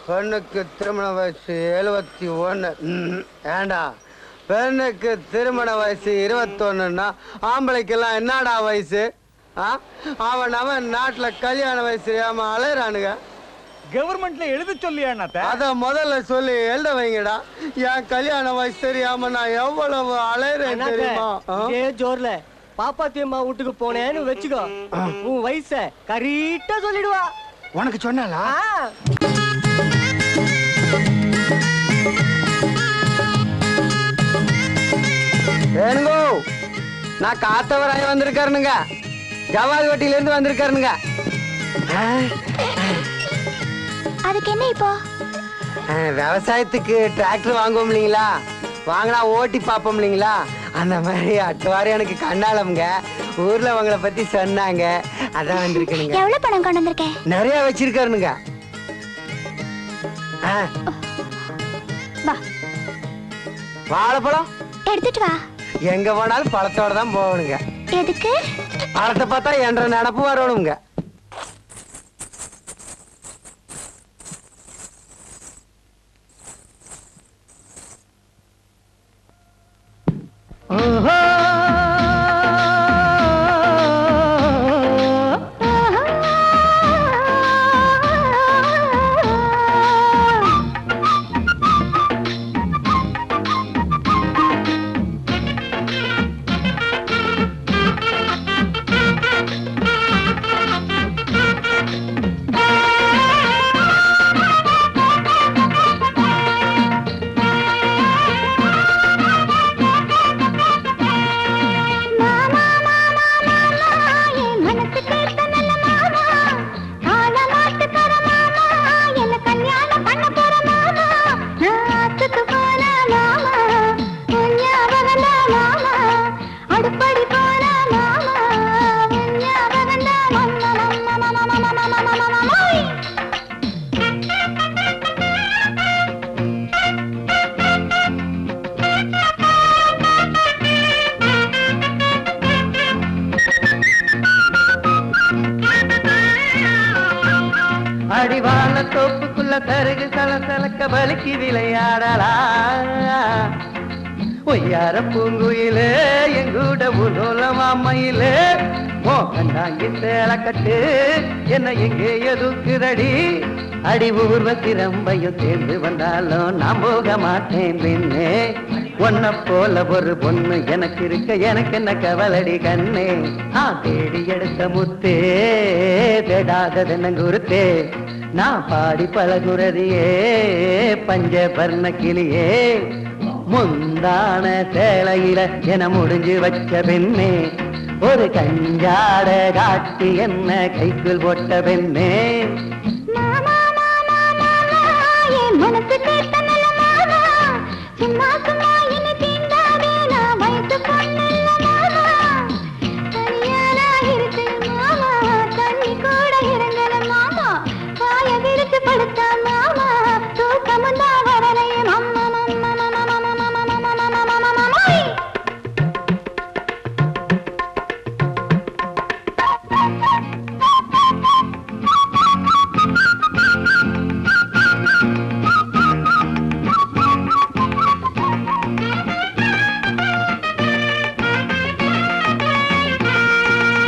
பெண்ணுக்கு திருமண வயசு 71. ஏண்டா பெண்ணுக்கு திருமண வயசு 21ன்னா ஆம்பளைக்கெல்லாம் என்னடா வயசு? அவன் நாட்டுல கல்யாண வயசு ஏமா அலையறானுங்க. கவர்மெண்ட்ல எழுத சொல்லியா? அத முதல்ல சொல்லி எழுத வைங்கடா. என் கல்யாண வயசு தெரியாம நான் எவ்வளவு அலையறேன் தெரியுமா? ஜோர்ல பாப்பாத்தியம்மா வீட்டுக்கு போனேன்னு வச்சுக்கோ, உன் வயச கரெக்டா சொல்லிடுவா. உனக்கு சொன்னாலா? வேணுங்கோ, நான் காத்தவராய வந்திருக்காருனுங்க. ஜவாது வட்டியில இருந்து வந்திருக்காருனுங்க. அதுக்கு என்ன இப்போ? விவசாயத்துக்கு டிராக்டர் வாங்குவோம் இல்லைங்களா, வாங்கினா ஓட்டி பார்ப்போம் இல்லைங்களா, அந்த மாதிரி அட்டுவாரி எனக்கு கண்ணாலம்ங்க. ஊர்ல உங்களை பத்தி சொன்னாங்க, அதான் வந்திருக்கேனுங்க. எவ்வளவு பணம் கொண்டு வந்திருக்கேன்? நிறைய வச்சிருக்காருனுங்க. வாழைப்பழம் எடுத்துட்டு வா. எங்க போனாலும் பழத்தோட தான் போகணுங்க. எதுக்கு? பழத்தை பார்த்தா என்ற நினப்பு வரணுங்க. அடிவான தோப்புக்குள்ள தருகு சலசலக்க வலிக்கு விளையாடலா. ஒய்யார பூங்குயிலே எங்கூட உலோலமாமையிலே மோகண்டாங்கி சேலக்கட்டு என்ன எங்கே எதுக்குதடி. அடி ஊர்வசி ரம்பையும் சேர்ந்து வந்தாலும் நான் போக மாட்டேன் பின்னே. ஒன்ன போல ஒரு பொண்ணு எனக்கு இருக்க எனக்கு என்ன கவலடி கண்ணே. தேடி எடுத்த முத்தே தேடாதது நங்குருத்தே. நான் பாடி பழகுறதியே பஞ்சபர்ண கிளியே. முந்தான சேலையில என முடிஞ்சு வச்ச பெண்ணே. ஒரு கஞ்சாட காட்டி என்ன கைக்குள் போட்ட பெண்ணே. மனசு கேட்ட நிலமாவா சும்மா சும்மா இனி தீண்டாதே நான் வயசு பொண்ணில்ல மாமா. தனியானா இருக்கு மாமா, தண்ணி கூட இறங்கல மாமா. வாய விரிச்சு படுத்தா மாமா, தூக்கமும் தான் வரலையே மாமா.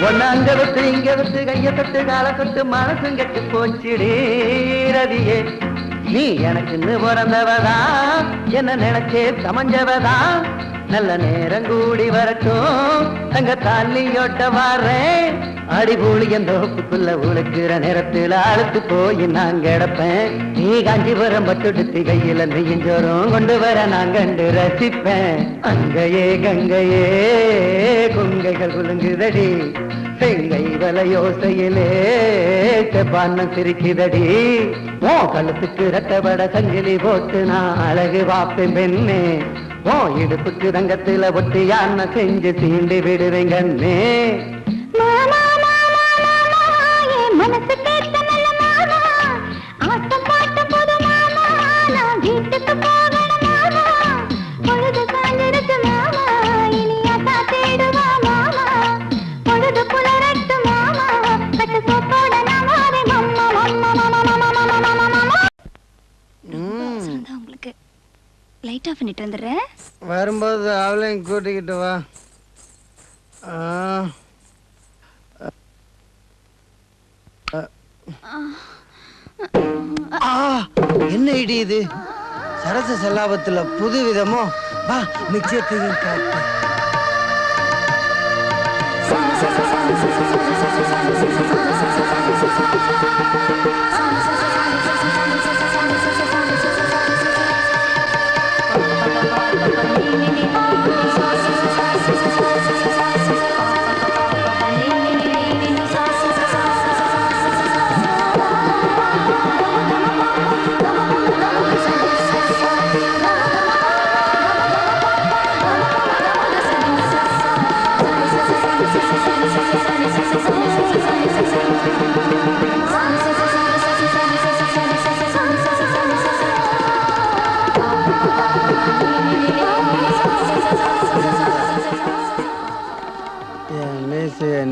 ஒன்னாங்க விட்டு இங்க விட்டு கைய தொட்டு கால தொட்டு மனசும் கெட்டு போச்சிடி ரதியே. நீ எனக்குன்னு பிறந்தவதா, என்ன நினைச்சே சமஞ்சவதா. நல்ல நேரம் கூடி வரட்டும் தங்க தாலியோட்ட வாரேன். அடிபூலி என் தோப்புக்குள்ள உழுக்கிற நேரத்துல அழுத்து போய் நான் கிடப்பேன். நீ காஞ்சிபுரம் பட்டுடுத்தி கையில நெய்யஞ்சோறும் கொண்டு வர நான் கண்டு ரசிப்பேன். அங்கையே கங்கையே கொங்கைகள் குலுங்குதடி, செங்கை வலையோசையிலே செவ்வானம் சிரிக்குதடி. ஓ கழுத்துக்கு ரட்டபட சங்கிலி போட்டு நான் அழகு வாப்பேன் பெண்ணே. ஓ இடுப்புக்கு ரங்கத்துல ஒட்டியான செஞ்சு தீண்டி விடுவேன் கண்ணே. மனசு கேட்ட நல்ல மாமா, ஆட்டம் பாட்டம் போது மாமா, நான் வீட்டுக்கு போகணும் மாமா. பொழுது சாஞ்சிருச்சு மாமா, இனி அத்தா தேடுவா மாமா. பொழுது புலரட்டு மாமா, பட்டு சோப்போட நமாவே மாமா மாமா மாமா மாமா மாமா மாமா. லைட் ஆஃப் பண்ணிட்டு வந்துடுறேன். வரும்போது அவளையும் கூட்டிக்கிட்டு வா. என்ன இடி இது? சரச சல்லாபத்துல புது விதமோ? வா நிச்சயத்தையும் காட்டு.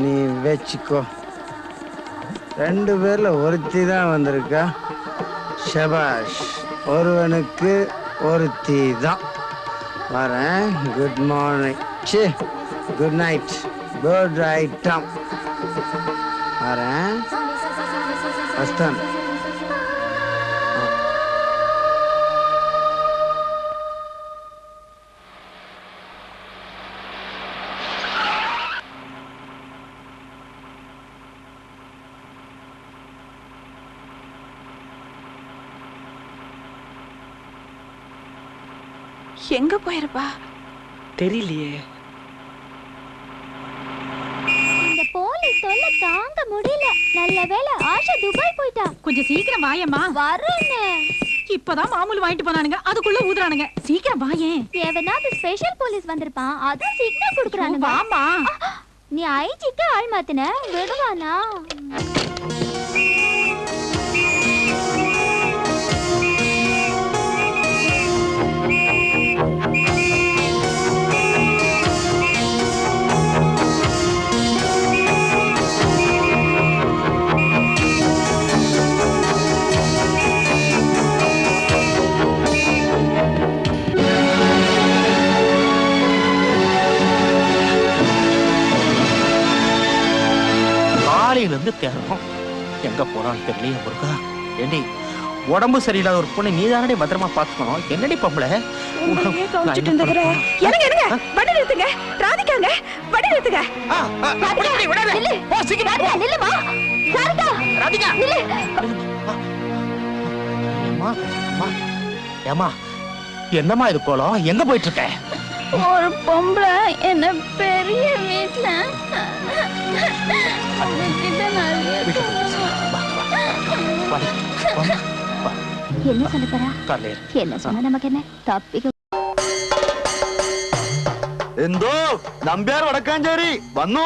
நீ வச்சுக்கோ. 2 பேர்ல ஒருத்தி தான் வந்திருக்கா. ஷபாஷ். ஒருவனுக்கு ஒருத்தி தான். வரேன். Good morning. சே குட் நைட். Good item. வரேன். வஸ்தான். எங்க போயிருப்பா தெரியலையே. இந்த போலீஸ் தொல்லை தாங்க முடியல. நல்ல வேளை ஆஷா துபாய் போயிட்டா. கொஞ்சம் சீக்கிரம் வாயம்மா. வரேன்னு. இப்பதான் மாமூல் வாங்கிட்டு போனானுங்க, அதுக்குள்ள ஊதுறானுங்க. சீக்கிரம் வாயேன். எவனாவது ஸ்பெஷல் போலீஸ் வந்திருப்பான். அதான் சிக்னல் கொடுக்குறானுங்க. வாமா. நீ ஐஜிக்கு ஆள் மாத்தின விடுவானா? இருந்து தேடுறோம். எங்க போறான்னு தெரியலையே முருகா. ஏண்டி உடம்பு சரியில்லாத ஒரு பொண்ணு நீ தானே பத்திரமா பாத்துக்கணும். என்னடி பொம்பளை ஏமா என்னம்மா இது கோலம்? எங்க போயிட்டு இருக்க? ஒரு பொம்பளை என்ன பெரிய வீட்டுல என்ன சொல்ல போறா? என்ன சொன்னா நமக்கு என்ன? தப்பிக்க എന്തോ നമ്പ്യാർ വടക്കാഞ്ചേരി വന്നു.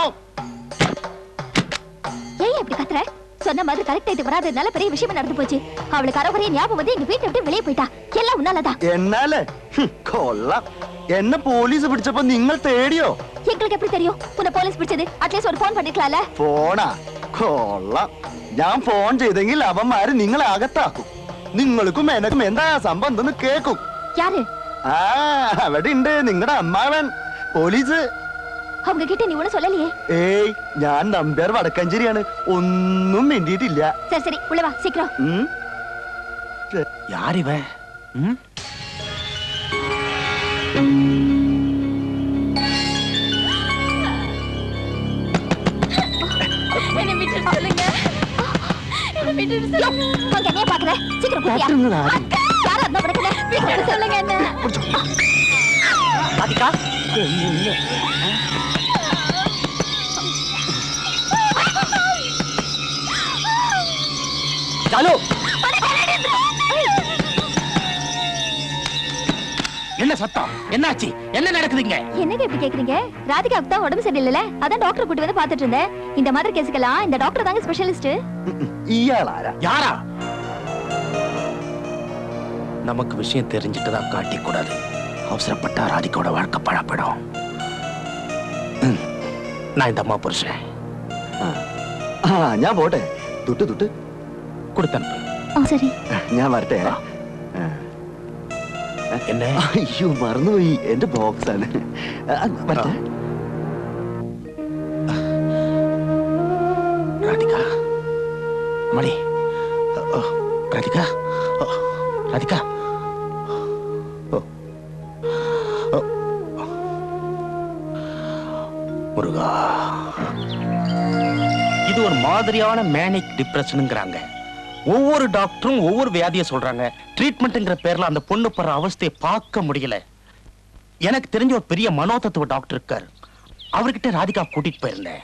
ஏன் இப்படி கத்துற? சொன்ன மாதிரி கரெக்ட் ஆயிட்டு வராதனால பெரிய விஷயம் நடந்து போச்சு. அவளுக்கு அறகுறைய ஞாபகம் வந்து எங்க வீட்டை விட்டு வெளியே போயிட்டா. எல்லாம் உன்னாலதான். എന്നാലേ കൊള്ളാം. എന്നെ പോലീസ് പിടിച്ചപ്പോ നിങ്ങൾ തേടിയോ? எங்களுக்கு எப்படி தெரியும் உன்னை போலீஸ் பிடிச்சது? அட்லீஸ்ட் ஒரு போன் பண்ணிக்கலாம்ல. ഫോണാ? കൊള്ളാം. ഞാൻ ഫോൺ ചെയ്തെങ്കിൽ അവന്മാര് നിങ്ങളെ അകത്താക്കും. നിങ്ങൾക്കും എനക്കും എന്താ സംബന്ധം കേക്കും. யாரு? ആ അവിടെ ഉണ്ട് നിങ്ങളുടെ അമ്മാവൻ പോലീസ്. அவங்க கிட்ட நீ ஒண்ணு சொல்லலையே. ഏയ് ഞാൻ നമ്പ്യാർ വടക്കാഞ്ചേരിയാണ്. ഒന്നും വേണ്ടിയിട്ടില്ല. சரி சரி உள்ள வா சீக்கிரம். யார் இவன்? என்ன விட்டு சொல்லுங்க. என்ன விட்டு சொல்லுங்க. அங்க என்ன பாக்குற? சீக்கிரம் குடியா. யாரா இருந்தா படக்கல. விட்டு சொல்லுங்க என்ன. ராதிகா சாலு என்ன சத்தம்? என்னாச்சு? என்ன நடக்குதுங்க? என்னங்க இப்படி கேக்குறீங்க? ராதிகாவுக்கு தான் உடம்பு சரியில்லைல, அதான் டாக்டர் கூட்டி வந்து பாத்துட்டு இருந்தேன். இந்த மாதிரி கேஸ்க்கெல்லாம் இந்த டாக்டர் தாங்க ஸ்பெஷலிஸ்ட். ഇയാളാരാ? யாரா? நமக்கு விஷயம் தெரிஞ்சிட்டு தான் காட்டி கூடாது. அவசரப்பட்டா ராதிகாவோட வாழ்க்கை பழப்படும். நான் இந்த அம்மா புருஷன். ഞാൻ പോട്ടെ. തുട്ട് തുട്ട് கொடுத்தனுப்பு. சரி ഞാൻ വരട്ടെ. என்ன? അയ്യോ മറന്നുപോയി, എന്റെ ബോക്സ് ആണ്. ராதிகா மணி, ராதிகா, ராதிகா, முருகா, இது ஒரு மாதிரியான மேனிக் டிப்ரெஷனுங்கிறாங்க. ஒவ்வொரு டாக்டரும் ஒவ்வொரு வியாதியை சொல்றாங்க. ட்ரீட்மெண்ட்ங்கிற பேர்ல அந்த பொண்ணு படுற அவஸ்தையை பார்க்க முடியல. எனக்கு தெரிஞ்ச ஒரு பெரிய மனோதத்துவ டாக்டர் இருக்கார். அவர்கிட்ட ராதிகா கூட்டிட்டு போயிருந்தேன்.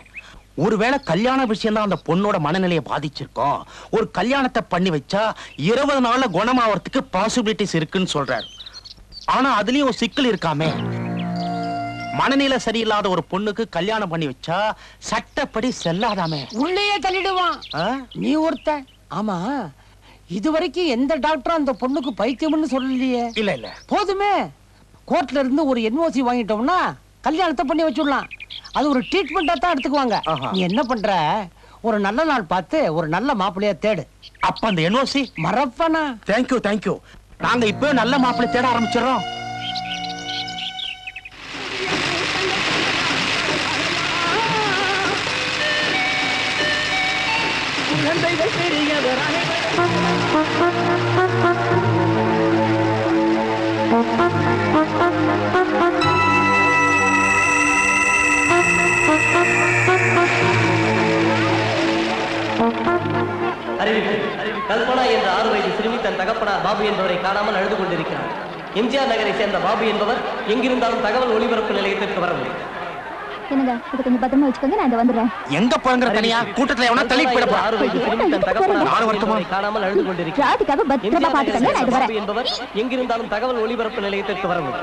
ஒருவேளை கல்யாண விஷயம் தான் அந்த பொண்ணோட மனநிலையை பாதிச்சிருக்கோம். ஒரு கல்யாணத்தை பண்ணி வச்சா 20 நாள்ல குணமாவறதுக்கு பாசிபிலிட்டிஸ் இருக்குன்னு சொல்றாரு. ஆனா அதுலயும் ஒரு சிக்கல் இருக்காமே. மனநிலை சரியில்லாத ஒரு பொண்ணுக்கு கல்யாணம் பண்ணி வச்சா சட்டப்படி செல்லாதாமே. உள்ளேயே தள்ளிடுவான். நீ ஒருத்த. ஆமா, இதுவரைக்கும் எந்த டாக்டரும் அந்த பொண்ணுக்கு பைத்தியம்னு சொல்லலையே. இல்ல இல்ல, போதுமே. கோர்ட்ல இருந்து ஒரு NOC வாங்கிட்டோம்னா கல்யாணத்தை பண்ணி வச்சுடலாம். அது ஒரு ட்ரீட்மெண்டா தான் எடுத்துக்குவாங்க. நீ என்ன பண்ற, ஒரு நல்ல நாள் பார்த்து ஒரு நல்ல மாப்பிள்ளைய தேடு. அப்ப அந்த NOC மறப்பனா? Thank you thank you. நாங்க இப்ப நல்ல மாப்பிள்ளை தேட ஆரம்பிச்சிடறோம். கல்பனா என்ற 6 வயது சிறுமி தன் தகப்பனார் பாபு என்பவரை காணாமல் அழுது கொண்டிருக்கிறார். எம்ஜிஆர் நகரை சேர்ந்த பாபு என்பவர் எங்கிருந்தாலும் தகவல் ஒளிபரப்பு நிலையத்திற்கு வரவும். என்னங்க, இது கொஞ்சம் பத்திரமா வச்சுக்கோங்க, நான் இதை வந்துடுறேன். எங்க போறங்க தனியா? கூட்டத்துல எவனா தள்ளிட்டு போயிட போறா. 6 வயது சிறுமி தன் தகப்பனார் 4 வருஷமா காணாமல் அழுது கொண்டிருக்கிறார். ராதிகாவை பத்திரமா பாத்துக்கங்க, நான் இது வரேன். பாபு என்பவர் எங்கிருந்தாலும் தகவல் ஒளிபரப்பு நிலையத்திற்கு வரவும்.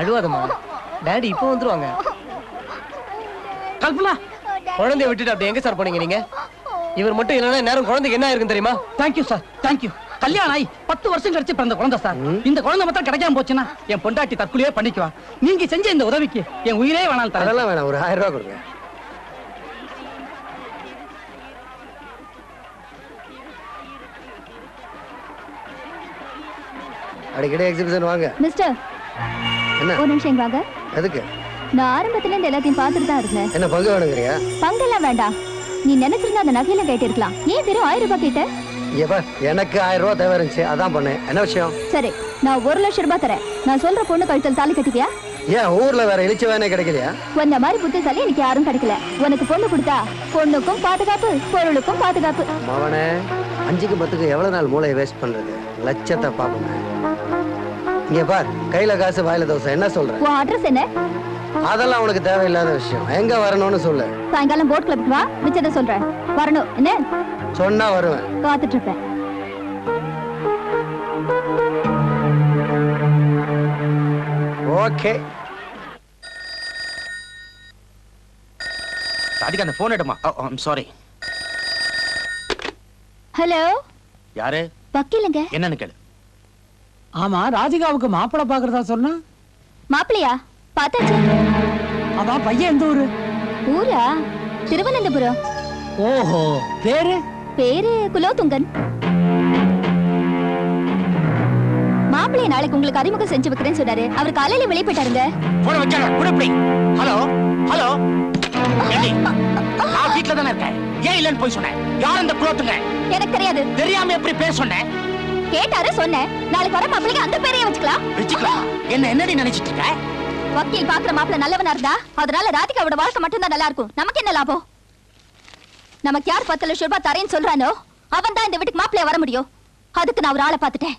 அழுவாதம்மா, டாடி இப்போ வந்துருவாங்க. கல்பனா, குழந்தைய விட்டுட்டு அப்படி எங்க சார் போனீங்க நீங்க? இவர் மட்டும் இல்லைன்னா நேரம் குழந்தைக்கு என்ன ஆயிருக்கும் தெரியுமா? Thank you sir, thank you. கல்யாணம் ஆகி 10 வருஷம் கழிச்சு பிறந்த குழந்தை சார். இந்த குழந்தை மட்டும் கிடைக்காம போச்சுன்னா என் பொண்டாட்டி தற்கொலையே பண்ணிக்குவா. நீங்க செஞ்ச இந்த உதவிக்கு என் உயிரே வேணாம். அதெல்லாம் வேணாம், ஒரு 1000 ரூபாய் கொடுங்க. அடிக்கடி எக்ஸிபிஷன் வாங்க. மிஸ்டர், என்ன? ஒரு நிமிஷம் இங்க வாங்க. எதுக்கு? நான் ஆரம்பத்துல இருந்து எல்லாத்தையும் பார்த்துட்டு தான் இருந்தேன். என்ன பங்கு வேணுங்கிறியா? பங்கெல்லாம் வேண்டாம். நீ நினைச்சிருந்தா அந்த நகையில கேட்டிருக்கலாம். ஏன் வெறும் 1000 ரூபாய் கேட்ட? எனக்கு 1000 ரூபாய் தேவை இருந்துச்சு, அதான் பண்ணேன். என்ன விஷயம்? சரி, நான் 1 லட்சம் ரூபாய் தரேன். நான் சொல்ற பொண்ணு கழுத்தில் தாலி கட்டிப்பியா? ஏன் ஊர்ல வேற இழிச்ச வேணே கிடைக்கலையா? உன்ன மாதிரி புத்திசாலி எனக்கு யாரும் கிடைக்கல. உனக்கு பொண்ணு கொடுத்தா பொண்ணுக்கும் பாதுகாப்பு, பொருளுக்கும் பாதுகாப்பு. மவனே, 5க்கு 10க்கு எவ்வளவு நாள் மூளையை வேஸ்ட் பண்றது? லட்சத்தை பாப்போமே. இங்க பார், கையில காசு வாயில தோசை. என்ன சொல்ற? உன் அட்ரஸ் என்ன? அதெல்லாம் உனக்கு தேவையில்லாத விஷயம். எங்க வரணும்னு சொல்லு. சாயங்காலம் போட் கிளப்புக்கு வா, மிச்சத்தை சொல்றேன். வரணும் என்ன? சொன்னா வருவேன். காத்துட்டு இருப்பேன். ஓகே. ராதிகா, அந்த போன் எடுமா. I'm sorry. ஹலோ, யாரு? வக்கீலுங்க. என்னன்னு கேளு. ஆமா, ராதிகாவுக்கு மாப்பிள்ளை பாக்குறதா சொன்னா? மாப்பிள்ளையா? பார்த்தாச்சு. அவன் பையன் எந்த ஊரு? ஊரா? திருவனந்தபுரம். ஓஹோ, பேரு? பேரு குலோத்துங்கன். மாப்பிள்ளைய நாளைக்கு உங்களுக்கு அறிமுகம் செஞ்சு வைக்கிறேன்னு சொன்னாரு. அவர் காலையில வெளியே போயிட்டாருங்க. போன வைக்காத, குடுப்பி. ஹலோ ஹலோ, நான் வீட்ல தானே இருக்கேன். ஏன் இல்லன்னு போய் சொன்னேன்? யார் அந்த குலோத்துங்க? எனக்கு தெரியாது. தெரியாம எப்படி பேர் சொன்னேன்? கேட்டாரு, சொன்னேன். நாளைக்கு வர மாப்பிள்ளைக்கு அந்த பேரையே வச்சுக்கலாம். வச்சுக்கலாம். என்னடி நினைச்சிட்டு இருக்க? வக்கீல் பாக்குற மாப்பிள்ள நல்லவனா இருந்தா அதனால ராதிகாவோட வாழ்க்கை மட்டும் தான் நல்லா இருக்கும். நமக்கு என்ன லாபம்? நமக்கு யார் 10 லட்சம் ரூபாய் தரேன்னு சொல்றானோ அவன் தான் இந்த வீட்டுக்கு மாப்பிள்ளைய வர முடியும். அதுக்கு நான் ஒரு ஆளை பார்த்துட்டேன்.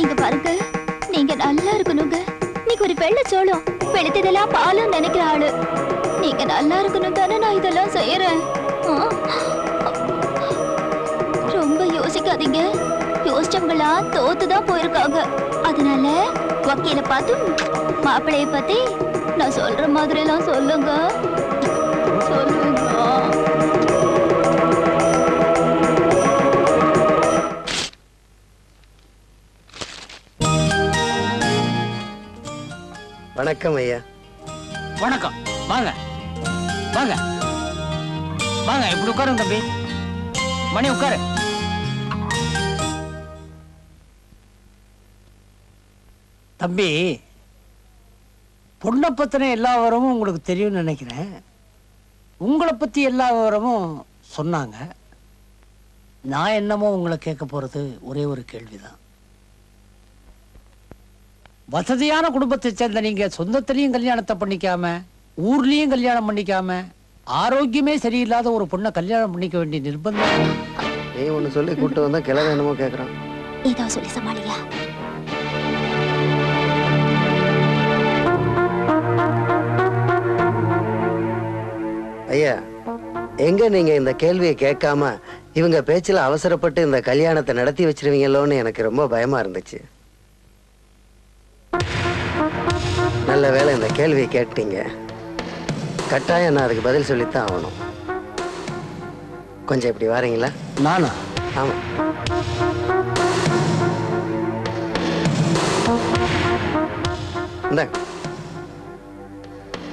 இங்க பாருங்க, நீங்க நல்லா இருக்கணுங்க. நீங்க ஒரு வெள்ளை சோளம், வெளுத்ததெல்லாம் பாலும் நினைக்கிற ஆளு. நீங்க நல்லா இருக்கணும் தானே நான் இதெல்லாம் செய்யறேன். ரொம்ப யோசிக்காதீங்க. யோசிச்சவங்களா தோத்துதான் போயிருக்காங்க. அதனால வக்கீல பார்த்து மாப்பிள்ளைய பத்தி நான் சொல்ற மாதிரி எல்லாம் சொல்லுங்க. சொல்லுங்க. வணக்கம் ஐயா. வணக்கம். வாங்க வாங்க வாங்க, இப்படி உட்காருங்க தம்பி. மணி உட்காரு. தம்பி, பொண்ணை பத்தின எல்லா விவரமும் உங்களுக்கு தெரியும்னு நினைக்கிறேன். உங்களை பத்தி எல்லா விவரமும் சொன்னாங்க. நான் என்னமோ உங்களை கேட்க போறது ஒரே ஒரு கேள்விதான். வசதியான குடும்பத்தை சேர்ந்த நீங்க சொந்தத்திலையும் கல்யாணத்தை பண்ணிக்காம, ஊர்லயும் கல்யாணம் பண்ணிக்காம, ஆரோக்கியமே சரியில்லாத ஒரு பொண்ணை கல்யாணம் பண்ணிக்க வேண்டிய நிர்பந்தம். நீ ஒண்ணு சொல்லி கூட்டு வந்தா கிளம்ப என்னமோ கேக்குறான். ஏதோ சொல்லி சமாளியா. ஐயா, எங்க நீங்க இந்த கேள்வியை கேட்காம இவங்க பேச்சுல அவசரப்பட்டு இந்த கல்யாணத்தை நடத்தி வச்சிருவீங்களோன்னு எனக்கு ரொம்ப பயமா இருந்துச்சு. நல்ல வேளை இந்த கேள்வியை கேட்டீங்க. கட்டாயம் நான் அதுக்கு பதில் சொல்லித்தான் ஆகணும். கொஞ்சம் இப்படி வாரீங்களா? நானா? ஆமா. இந்தாங்க,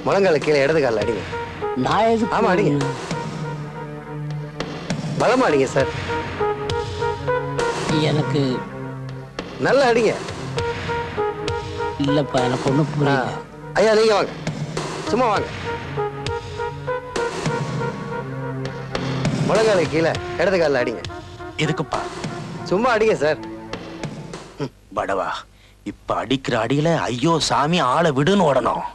முழங்கால கீழே இடது காலில் அடிங்க. நான் எது? ஆமா, அடிங்க. பலமா அடிங்க சார். எனக்கு நல்லா அடிங்க. இல்லப்பா, எனக்கு ஒண்ணு புரியல. ஐயா, நீங்க வாங்க, சும்மா வாங்க. முழங்கால கீழே இடது காலில் அடிங்க. எதுக்குப்பா? சும்மா அடிங்க சார். படவா, இப்ப அடிக்கிற அடியில ஐயோ சாமி ஆளை விடுன்னு ஓடணும்.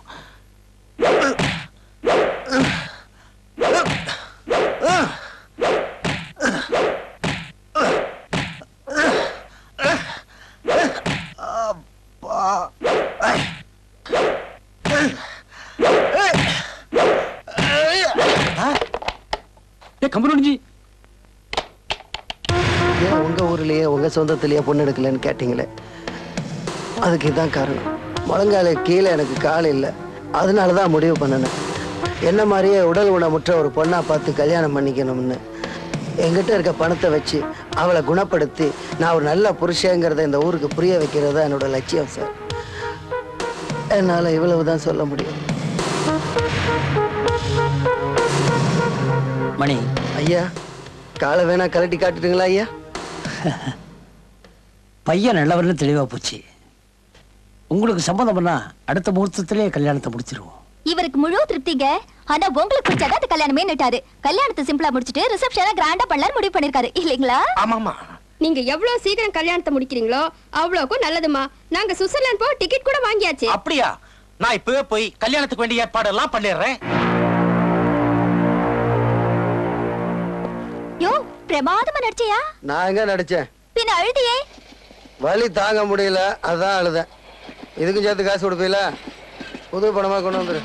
கம்பெனி ஏன் உங்க ஊர்லயே உங்க சொந்தத்திலேயே பொண்ணு எடுக்கலன்னு கேட்டீங்களே, அதுக்கு இதுதான் காரணம். முழங்கால கீழே எனக்கு கால் இல்லை, அதனாலதான் முடிவு பண்ணினேன். என்ன மாதிரியே உடல் ஊனமுற்ற ஒரு பொண்ணா பார்த்து கல்யாணம் பண்ணிக்கணும்னு. என்கிட்ட இருக்க பணத்தை வச்சு அவளை குணப்படுத்தி நான் ஒரு நல்ல புருஷங்கிறத இந்த ஊருக்கு புரிய வைக்கிறது தான் என்னோட லட்சியம் சார். என்னால இவ்வளவுதான் சொல்ல முடியும். மணி ஐயா, காலை வேணா கலட்டி காட்டுறீங்களா ஐயா? பையன் நல்லவர்னு தெளிவா போச்சு. உங்களுக்கு சம்மதம் பண்ணா அடுத்த முகூர்த்தத்திலே கல்யாணத்தை முடிச்சிருவோம். இவருக்கு முழு திருப்திங்க. ஆனா உங்களுக்கு பிடிச்சாதான் அந்த கல்யாணமே நட்டாரு. கல்யாணத்தை சிம்பிளா முடிச்சிட்டு ரிசப்ஷனை கிராண்டா பண்ணலாம்னு முடிவு பண்ணிருக்காரு இல்லீங்களா? ஆமாமா. நீங்க எவ்வளவு சீக்கிரம் கல்யாணத்தை முடிக்கிறீங்களோ அவ்வளவுக்கும் நல்லதுமா. நாங்க சுவிட்சர்லாந்து போய் டிக்கெட் கூட வாங்கியாச்சு. அப்படியா? நான் இப்பவே போய் கல்யாணத்துக்கு வேண்டிய ஏற்பாடெல்லாம் பண்ணிடுறேன். யோ, பிரமாதமா நடிச்சியா? நான் எங்க நடிச்சேன்? பின்ன அழுதியே? வலி தாங்க முடியல, அதான் அழுதேன். இதுக்கும் சேர்த்து காசு கொடுப்பீல? புது பணமா கொண்டு வந்துரு.